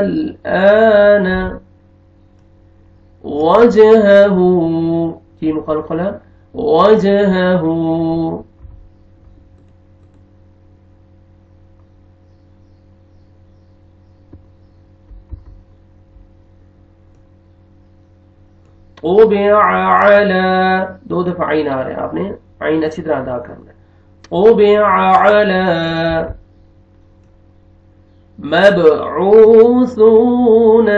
الآن وجهه جيم قلقلة وجهه طبع على دو دفعہ عین آ رہے ہیں آپ نے عین اچھی طرح ادا کرنا ہے طبع على مبعوثون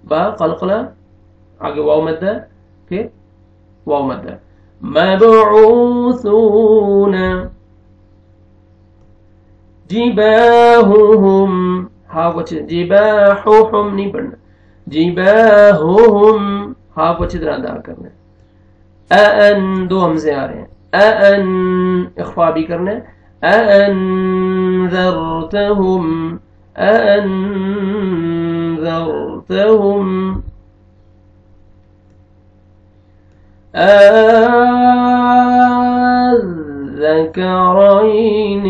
با قلقلہ آگے واو مدہ پھر واو مدہ مبعوثون جباہہم ہاں کو اچھی جباہہم نہیں پڑھنا جباہہم ہاں کو اچھی طرح ادا کرنا ہے اَأَن دو ہمزے آ رہے ہیں اَأَن اخفا بھی کرنا ہے أَأَنذَرْتَهُمْ أَأَنذَرْتَهُمْ الذَّكَرَيْنِ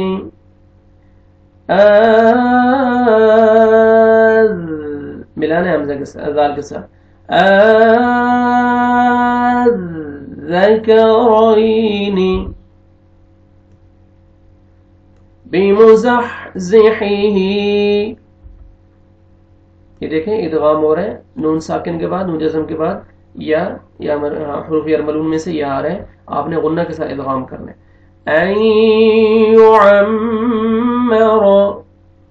ملانا ہے حمزہ کے ساتھ ذال کے ساتھ الذَّكَرَيْنِ بِمُزَحْزِحِهِ یہ دیکھیں ادغام ہو رہا ہے نون ساکن کے بعد نون جزم کے بعد یا حروف یرملون میں سے یا آ رہا ہے آپ نے غنہ کے ساتھ ادغام کرنا ہے اَن يُعَمَّرَ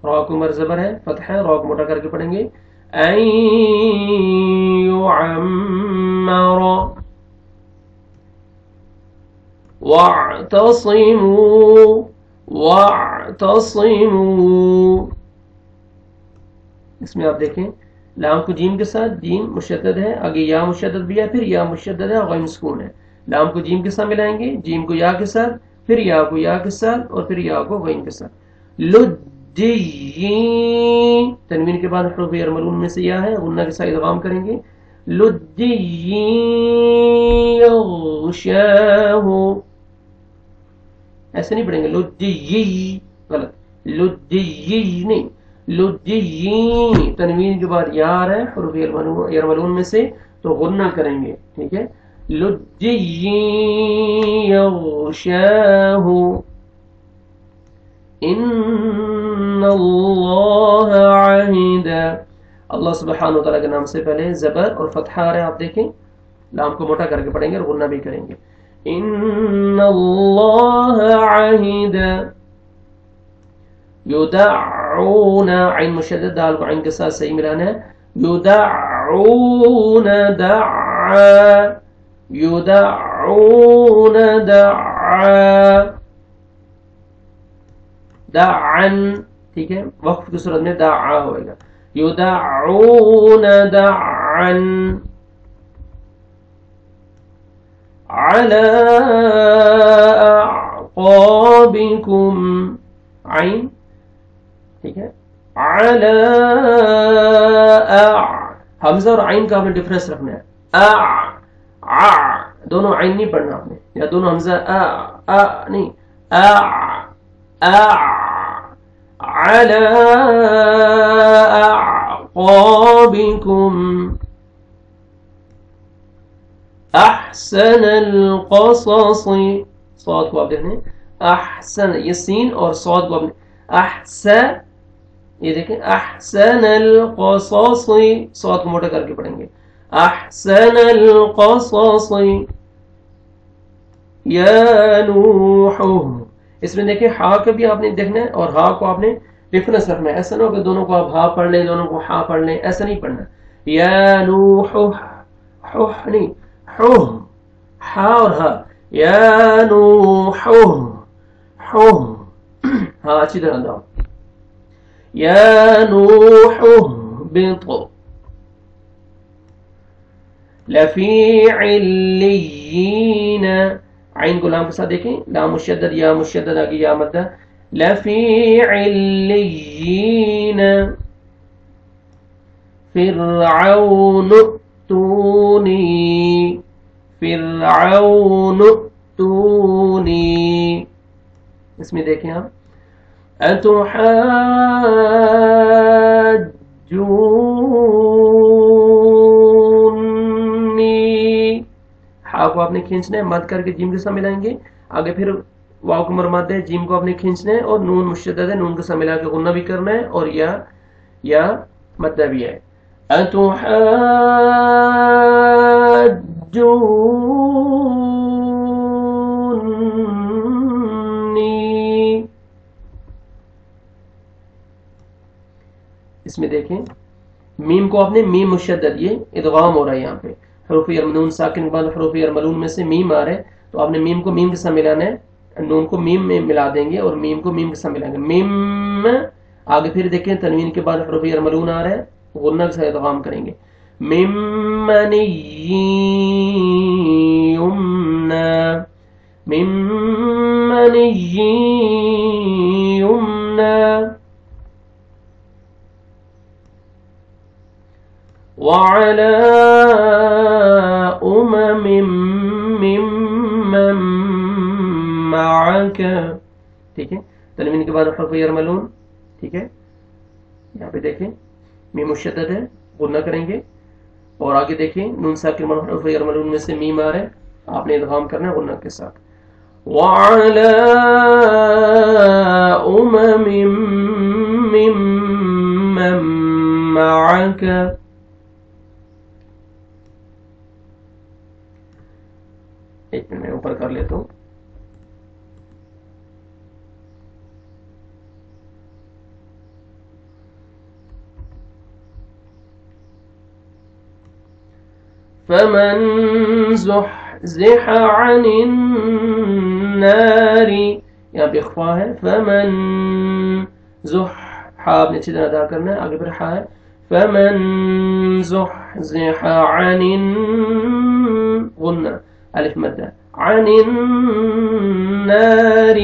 را کو مرزبر ہے فتح ہے را کو موٹا کر کے پڑھیں گے اَن يُعَمَّرَ وَاعْتَصِمُوا اس میں آپ دیکھیں لام کو جیم کے ساتھ جیم مشدد ہے آگے یا مشدد بھی ہے پھر یا مشدد ہے غین سکون ہے لام کو جیم کے ساتھ ملائیں گے جیم کو یا کے ساتھ پھر یا کو یا کے ساتھ اور پھر یا کو غین کے ساتھ لجی تنوین کے بعد حروف یرملون میں سے یا ہے غنہ کے ساتھ ادغام کریں گے لجی یغشاہ ایسے نہیں پڑھیں گے لجی غلط لجی نہیں لجی تنوین کے بعد یا آ رہا ہے حروف یرملون میں سے تو غنہ کریں گے ٹھیک ہے لجی یغشاہ ان اللہ عہد اللہ سبحانہ وتعالی کے نام سے پہلے زبر اور فتحہ آ رہا ہے آپ دیکھیں لام کو موٹا کر کے پڑھیں گے اور غنہ بھی کریں گے ان اللہ عہد یدعون عین مشدد دال کو عین کے ساتھ صحیح ملانا ہے یدعون دعا یدعون دعا دعن ٹھیک ہے وقف کی صورت میں دعا ہوئے گا یدعون دعن علی اعقابکم عین ٹھیک ہے علی حمزہ اور عین کا آپ نے ڈفرنس رکھنا ہے دونوں عین نہیں پڑھنا آپ نے یا دونوں حمزہ نہیں علی اعقابکم احسن القصص صاد کو آپ دیکھیں احسن یہ سین اور صاد کو آپ نے احسن یہ دیکھیں احسن القصص صاد کو موٹا کر کے پڑھیں گے احسن القصص یا نوح اس میں دیکھیں ہا کا بھی آپ نے دیکھنا ہے اور ہا کو آپ نے ڈفرنس رکھنا ہے ایسا نہ ہو کہ دونوں کو آپ ہا پڑھ لیں دونوں کو ہا پڑھ لیں ایسا نہیں پڑھنا یا نوح نہیں ہا اور ہا یا نوح ہاں اچھی طرح داؤ یا نوح بط لفی علیین عین کو لام کے ساتھ دیکھیں لام مشدد یا مشدد آگے یا مدہ لفی علیین فرعون تونی فرعون تونی اس میں دیکھیں آپ اتحاجونی آپ نے کھینچنا ہے، مد کر کے جیم کے ساتھ ملائیں گے، آگے پھر واو کو مرمد ہے، جیم کو آپ نے کھینچنا ہے، اور نون مشدد ہے، نون کے ساتھ ملا کے غنہ بھی کرنا ہے، اور یا مدہ بھی ہے. اتحاجونی، اس میں دیکھیں میم کو آپ نے میم مشدد، یہ ادغام ہو رہا ہے یہاں پہ، حروف یرملون ساکن کے بعد حروف یرملون میں سے میم آ رہا ہے، تو آپ نے میم کو میم کے ساتھ ملانا ہے، نون کو میم میں ملا دیں گے اور میم کو میم کے ساتھ ملائیں گے، میم. آگے پھر دیکھیں تنوین کے بعد حروف یرملون آ رہا ہے، غنہ کے ساتھ ادغام کریں گے، ممن یمنا، ممن یمنا، وعلى أمم ممن معك. ٹھیک ہے، تنوین کے بعد حرف یرملون. ٹھیک ہے، یہاں پہ دیکھیں میم مشدد ہے، غنہ کریں گے، اور آگے دیکھیں نون ساکن حرف یرملون میں سے میم آ رہا ہے، آپ نے ادغام کرنا ہے غنہ کے ساتھ. وعلى أمم ممن معك. ایک منٹ میں اوپر کر لیتا ہوں. فمن زحزح عن النار، یہاں پہ اخفا ہے، فمن زح، آپ نے اچھی طرح ادا کرنا ہے، آگے پھر ہا ہے، فمن زحزح عن غنہ الف مدہ عن النار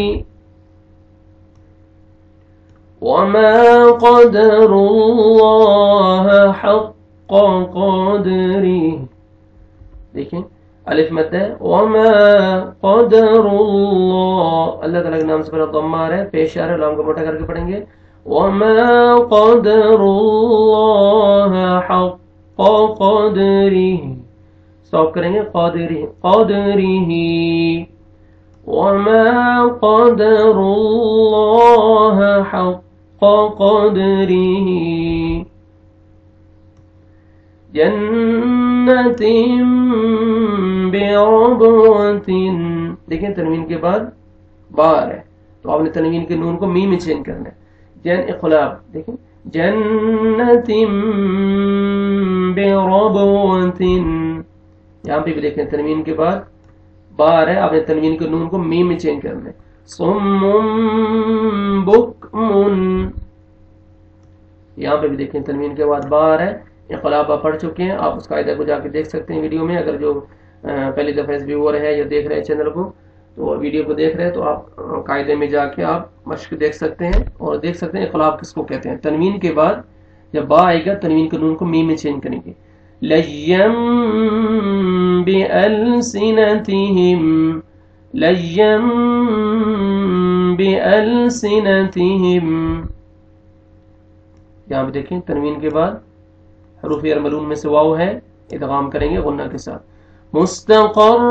وما قدر اللہ حق قدری. دیکھیں الف مدہ وما قدر اللہ، اللہ تعالیٰ کے نام سے پہلے ضمہ آ رہا ہے، پیش آ رہا ہے، لام کو موٹا کر کے پڑھیں گے، وما قدر اللہ حق قدری، سٹاپ کریں گے، قادری قادری، وما قدر اللہ حق قدری، جنت بعربوۃ. دیکھیں تنوین کے بعد با ہے، تو آپ نے تنوین کے نون کو میم میں چینج کرنا ہے، جن اقلاب. دیکھیں جنت بعربوۃ، یہاں پہ بھی دیکھیں تنوین کے بعد با ہے، آپ نے تنوین کے نون کو میم میں چینج کرنا ہے. صم بکم، یہاں پہ بھی دیکھیں تنوین کے بعد با ہے، انقلاب آپ پڑھ چکے ہیں، آپ اس قاعدہ کو جا کے دیکھ سکتے ہیں ویڈیو میں. اگر جو پہلی دفعہ اس ویور ہے یا دیکھ رہے ہیں چینل کو، تو ویڈیو کو دیکھ رہے ہیں تو آپ قاعدے میں جا کے آپ مشق دیکھ سکتے ہیں اور دیکھ سکتے ہیں انقلاب کس کو کہتے ہیں. تنوین کے بعد جب با آئے گا تنوین کے نون کو میم میں چینج کریں گے. لیم بألسنتہم، لیم بألسنتہم، یہاں پہ دیکھیں تنوین کے بعد حروف یرملون میں سے واو ہے، ادغام کریں گے غنہ کے ساتھ. مستقر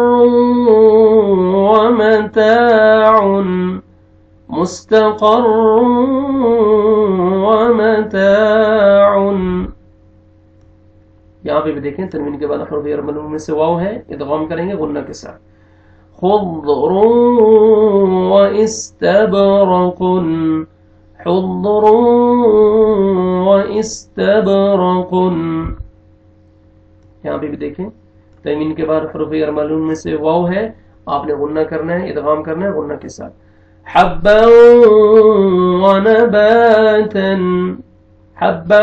ومتاع، مستقر ومتاع، یہاں پہ بھی دیکھیں تنوین کے بعد حروف یرملون میں سے واو ہے، ادغام کریں گے غنہ کے ساتھ. خضر واستبرق، حضر واستبرق، یہاں پہ بھی دیکھیں تنوین کے بعد حروف یرملون میں سے واو ہے، آپ نے غنہ کرنا ہے، ادغام کرنا ہے غنہ کے ساتھ. حبا ونباتا، حبا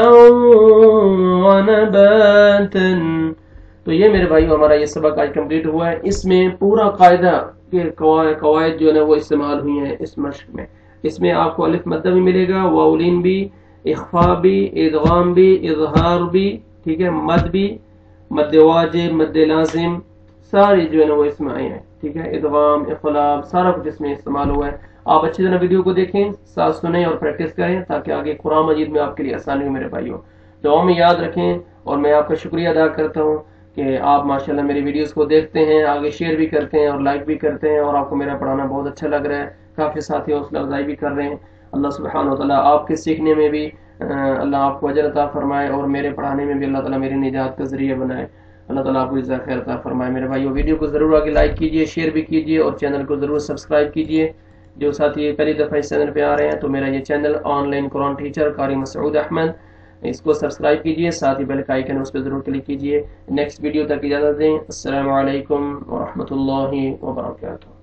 ونباتا. تو یہ میرے بھائیو ہمارا یہ سبق آج کمپلیٹ ہوا ہے. اس میں پورا قاعدہ کے قواعد جو ہے وہ استعمال ہوئی ہیں اس مشق میں. اس میں آپ کو الف مدہ بھی ملے گا، واولین بھی، اخفا بھی، ادغام بھی، اظہار بھی، ٹھیک ہے، مد بھی، مد واجب، مد لازم، سارے جو ہے نا وہ اس میں آئے ہیں. ٹھیک ہے، ادغام، اقلاب، سارا کچھ اس میں استعمال ہوا ہے. آپ اچھی طرح ویڈیو کو دیکھیں، ساتھ سنیں اور پریکٹس کریں تاکہ آگے قرآن مجید میں آپ کے لیے آسانی ہو میرے بھائیوں. دعاؤں میں یاد رکھیں اور میں آپ کا شکریہ ادا کرتا ہوں کہ آپ ماشاءاللہ میری ویڈیوز کو دیکھتے ہیں، آگے شیئر بھی کرتے ہیں اور لائک بھی کرتے ہیں، اور آپ کو میرا پڑھانا بہت اچھا لگ رہا ہے، کافی ساتھی حوصلہ افزائی بھی کر رہے ہیں۔ اللہ سبحانہ و تعالیٰ آپ کے سیکھنے میں بھی اللہ آپ کو اجر عطا فرمائے، اور میرے پڑھانے میں بھی اللہ تعالیٰ میری نجات کا ذریعہ بنائے۔ اللہ تعالیٰ آپ کو جزائے خیر عطا فرمائے۔ میرے بھائیو، ویڈیو کو ضرور آگے لائک کیجئے، شیئر بھی کیجئے، اور چینل کو ضرور سبسکرائب کیجئے۔ جو ساتھی پہلی دفعہ اس چینل پہ آ رہے ہیں تو میرا یہ channel on line Quran teacher قاری مسعود احمد، اس کو سبسکرائب کیجئے، ساتھ ہی بیل کا آئیکن اس پہ ضرور کلک کیجئے۔ نیکسٹ ویڈیو تک اجازت دیں۔ السلام علیکم ورحمۃ اللہ وبرکاتہ۔